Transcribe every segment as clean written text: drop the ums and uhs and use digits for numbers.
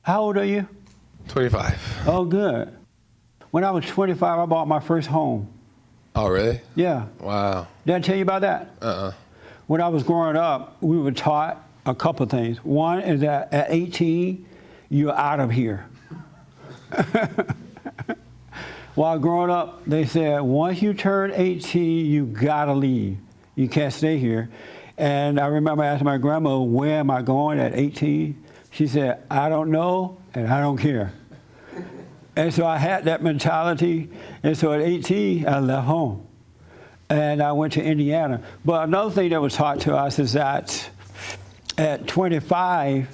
How old are you? 25. Oh, good. When I was 25, I bought my first home. Oh, really? Yeah. Wow. Did I tell you about that? When I was growing up, we were taught a couple of things. One is that at 18, you're out of here. While growing up, they said, once you turn 18, you gotta leave. You can't stay here. And I remember asking my grandma, where am I going at 18? She said, I don't know, and I don't care. And so I had that mentality. And so at 18, I left home. And I went to Indiana. But another thing that was taught to us is that at 25,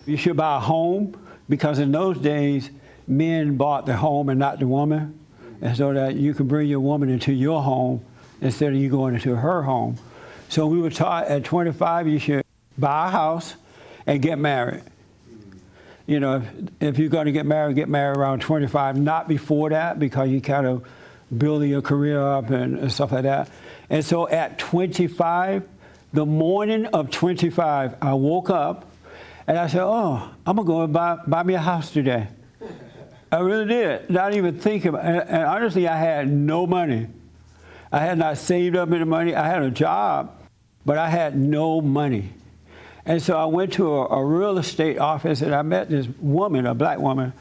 you should buy a home, because in those days, men bought the home and not the woman. And so that you could bring your woman into your home instead of you going into her home. So we were taught at 25, you should buy a house and get married. You know, if you're going to get married around 25, not before that, because you kind of build your career up and stuff like that. And so at 25, the morning of 25, I woke up and I said, oh, I'm going to go and buy me a house today. I really did, not even thinking about it. And honestly, I had no money. I had not saved up any money. I had a job, but I had no money. And so I went to a real estate office and I met this woman, a black woman,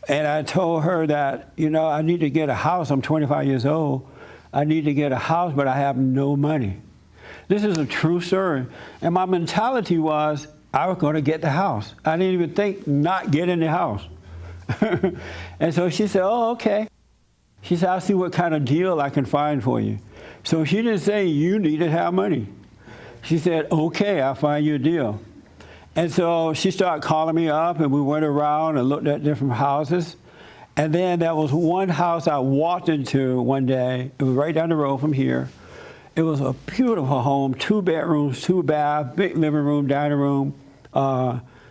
and I told her that, you know, I need to get a house. I'm 25 years old. I need to get a house, but I have no money. This is a true story. And my mentality was, I was going to get the house. I didn't even think not getting the house. And so she said, oh, okay. She said, I'll see what kind of deal I can find for you. So she didn't say you need to have money. She said, okay, I'll find you a deal. And so she started calling me up, and we went around and looked at different houses. And then there was one house I walked into one day. It was right down the road from here. It was a beautiful home, 2 bedrooms, 2 baths, big living room, dining room,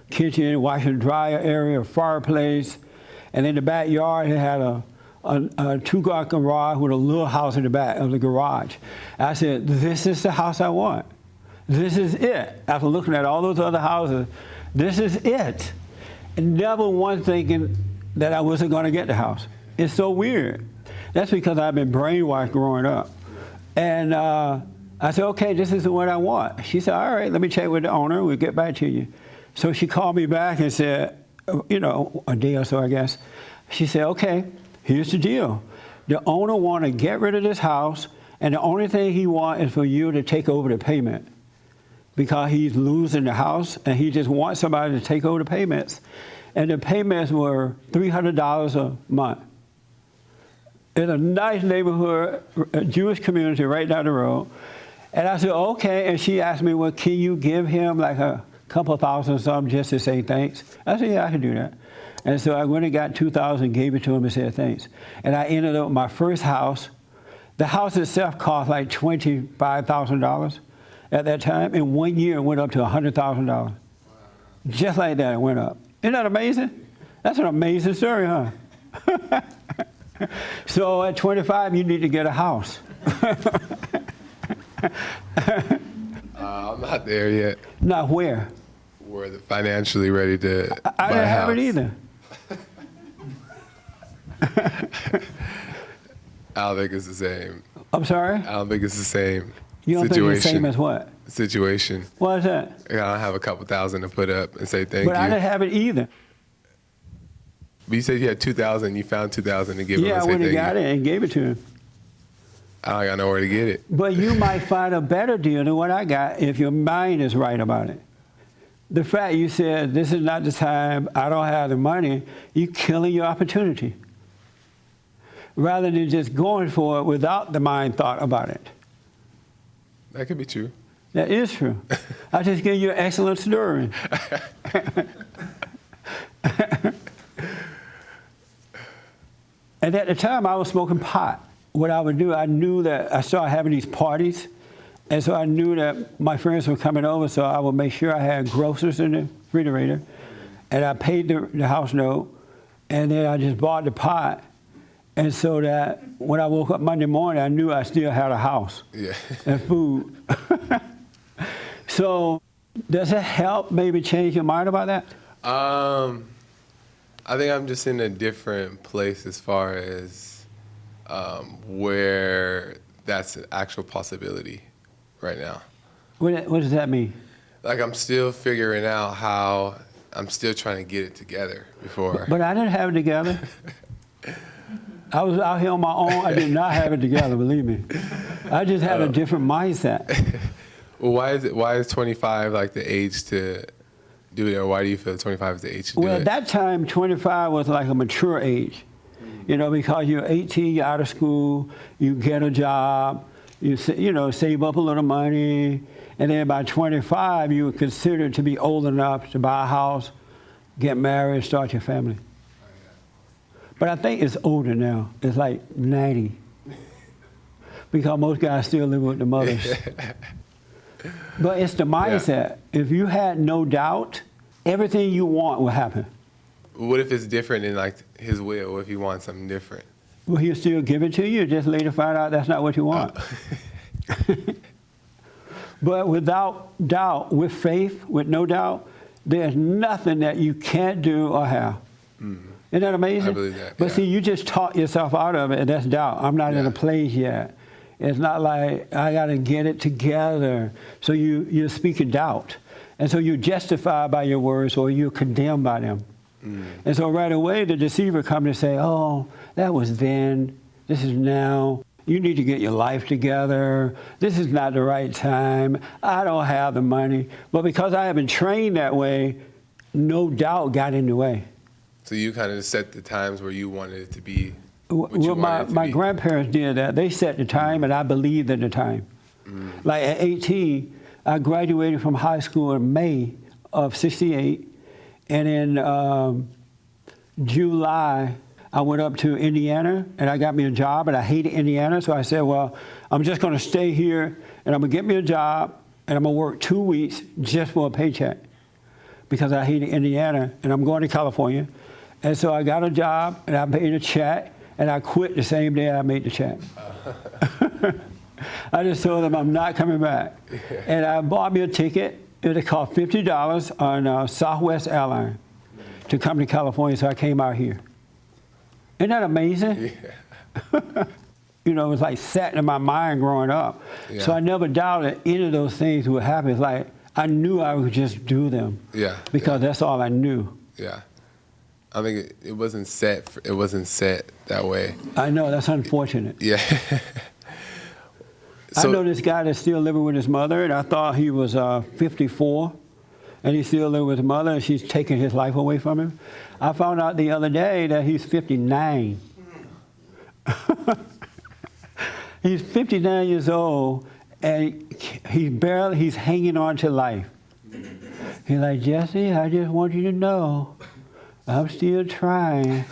kitchen, washer and dryer area, fireplace. And in the backyard, it had a 2-car garage with a little house in the back of the garage. I said, this is the house I want. This is it. After looking at all those other houses, this is it. And never once thinking that I wasn't going to get the house. It's so weird. That's because I've been brainwashed growing up. And I said, okay, this is the one I want. She said, all right, let me check with the owner. We'll get back to you. So she called me back and said, you know, a day or so, I guess. She said, okay, here's the deal. The owner want to get rid of this house, and the only thing he wants is for you to take over the payment, because he's losing the house, and he just wants somebody to take over the payments. And the payments were $300 a month. In a nice neighborhood, a Jewish community right down the road. And I said, okay. And she asked me, well, can you give him like a couple thousand or something just to say thanks? I said, yeah, I can do that. And so I went and got $2,000, gave it to him and said thanks. And I ended up with my first house. The house itself cost like $25,000 at that time. In 1 year, it went up to $100,000. Wow. Just like that, it went up. Isn't that amazing? That's an amazing story, huh? So at 25, you need to get a house. I'm not there yet. Not where? We're financially ready to I buy didn't a have house. it either. I don't think it's the same. I'm sorry? I don't think it's the same You don't situation. think it's the same as what? Situation. What is that? I don't have a couple thousand to put up and say thank you. But I didn't have it either. But you said you had 2,000. You found 2,000 to give him Yeah, and I say went and thank got you. it and gave it to him. I don't got nowhere to get it. But you might find a better deal than what I got if your mind is right about it. The fact you said, this is not the time, I don't have the money, you're killing your opportunity. Rather than just going for it without the mind thought about it. That could be true. That is true. I just gave you an excellent story. And at the time, I was smoking pot. What I would do, I knew that I started having these parties, and so I knew that my friends were coming over, so I would make sure I had groceries in the refrigerator, and I paid the house note, and then I just bought the pot, and so that when I woke up Monday morning, I knew I still had a house and food. So does it help maybe change your mind about that? I think I'm just in a different place as far as where that's an actual possibility right now. What does that mean? Like I'm still figuring out how I'm still trying to get it together before. But I didn't have it together. I was out here on my own. I did not have it together, believe me. I just had a different mindset. Well, why is 25 like the age to do it, or why do you feel 25 is the age to do it? Well, at that time, 25 was like a mature age, because you're 18, you're out of school, you get a job, you save up a little money, and then by 25, you were considered to be old enough to buy a house, get married, start your family. But I think it's older now. It's like 90, because most guys still live with the mothers. But it's the mindset. Yeah. If you had no doubt, everything you want will happen. What if it's different in like his will? What if he wants something different? Well, he'll still give it to you, just later find out that's not what you want. But without doubt, with faith, with no doubt, there's nothing that you can't do or have. Mm-hmm. Isn't that amazing? I believe that. But see, you just talk yourself out of it, and that's doubt. I'm not in a place yet. It's not like I got to get it together. So you're speaking doubt. And so you're justified by your words, or you're condemned by them. Mm. And so right away, the deceiver comes and say, oh, that was then, this is now. You need to get your life together. This is not the right time. I don't have the money. But because I have been trained that way, no doubt got in the way. So you kind of set the times where you wanted it to be. Well, my grandparents did that. They set the time, and I believed in the time. Mm. Like at 18, I graduated from high school in May of '68, and in July, I went up to Indiana, and I got me a job, and I hated Indiana, so I said, well, I'm just going to stay here, and I'm going to get me a job, and I'm going to work 2 weeks just for a paycheck, because I hated Indiana, and I'm going to California. And so I got a job, and I paid a check, and I quit the same day I made the check. I just told them I'm not coming back. And I bought me a ticket. It cost $50 on Southwest Airlines to come to California, so I came out here. Isn't that amazing? Yeah. It was like set in my mind growing up. Yeah. So I never doubted any of those things would happen. It's like I knew I would just do them. Yeah. Because that's all I knew. Yeah. I think it wasn't set. It wasn't set that way. I know, that's unfortunate. Yeah. I know this guy that's still living with his mother, and I thought he was 54, and he's still living with his mother, and she's taking his life away from him. I found out the other day that he's 59. He's 59 years old, and he's hanging on to life. He's like, Jesse, I just want you to know, I'm still trying.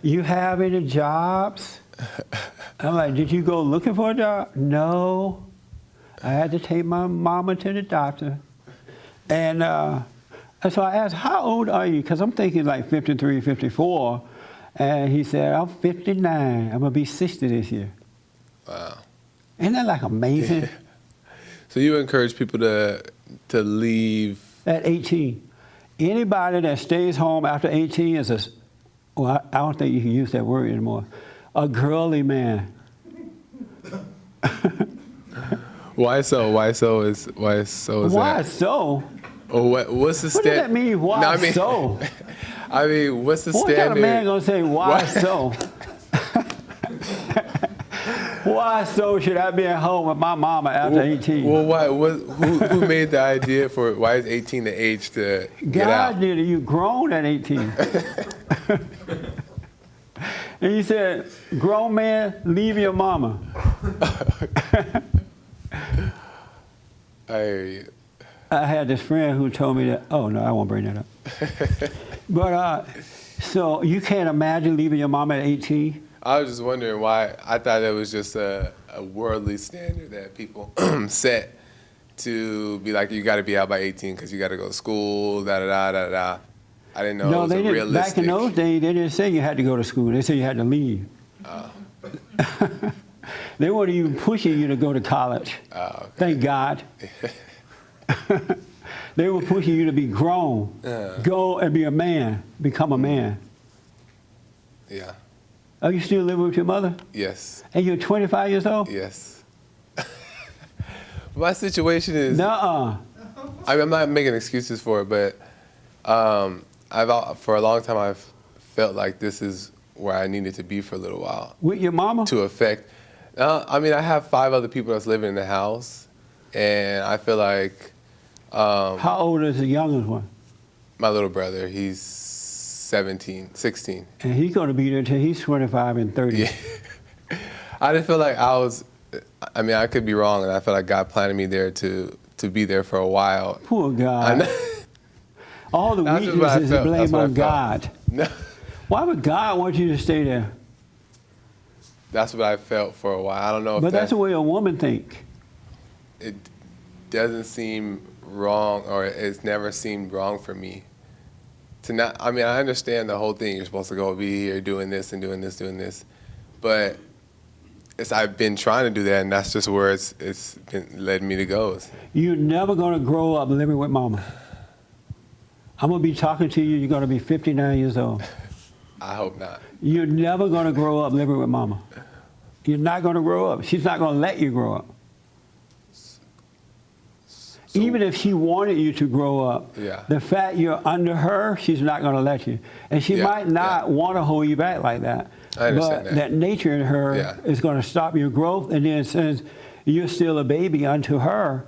You have any jobs? I'm like, did you go looking for a job? No. I had to take my mama to the doctor. And so I asked, how old are you? Because I'm thinking like 53, 54. And he said, I'm 59. I'm going to be 60 this year. Wow. Isn't that like amazing? So you encourage people to leave? At 18. Anybody that stays home after 18 is I don't think you can use that word anymore, a girly man. Why so? Why so? Why so? Or what's the standard? What does that mean, why so? I mean, what's the standard? What kind of man gonna say, why so? Why so should I be at home with my mama after 18? Well, why? Who made the idea for it? Why is 18 the age to get out? God did it. You grown at 18. And he said, grown man, leave your mama. I hear you. I had this friend who told me that, oh no, I won't bring that up. But, so you can't imagine leaving your mama at 18? I was just wondering why. I thought it was just a worldly standard that people set to be like, you got to be out by 18 because you got to go to school, da-da-da. I didn't know it was realistic. Back in those days, they didn't say you had to go to school. They said you had to leave. Oh. They weren't even pushing you to go to college. Oh, okay. Thank God. They were pushing you to be grown. Go and be a man. Become a man. Yeah. Are you still living with your mother? Yes. And you're 25 years old? Yes. My situation is. Nuh-uh. I'm not making excuses for it, but for a long time I've felt like this is where I needed to be for a little while. With your mama? To affect. I mean, I have 5 other people that's living in the house, and I feel like. How old is the youngest one? My little brother, he's 16. And he's going to be there till he's 25 and 30. Yeah. I just feel like I mean, I could be wrong, and I feel like God planted me there to be there for a while. Poor God. All the weaknesses is blame on God. No. Why would God want you to stay there? That's what I felt for a while. I don't know if But that's the way a woman think. It doesn't seem wrong, or it's never seemed wrong for me to not. I mean, I understand the whole thing. You're supposed to go be here doing this and doing this, but I've been trying to do that, and that's just where it's been led me to go. You're never going to grow up living with mama. I'm going to be talking to you. You're going to be 59 years old. I hope not. You're never going to grow up living with mama. You're not going to grow up. She's not going to let you grow up. Even if she wanted you to grow up, the fact you're under her, she's not going to let you. And she might not want to hold you back like that. I understand but that nature in her is going to stop your growth. And then since you're still a baby unto her,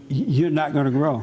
you're not going to grow.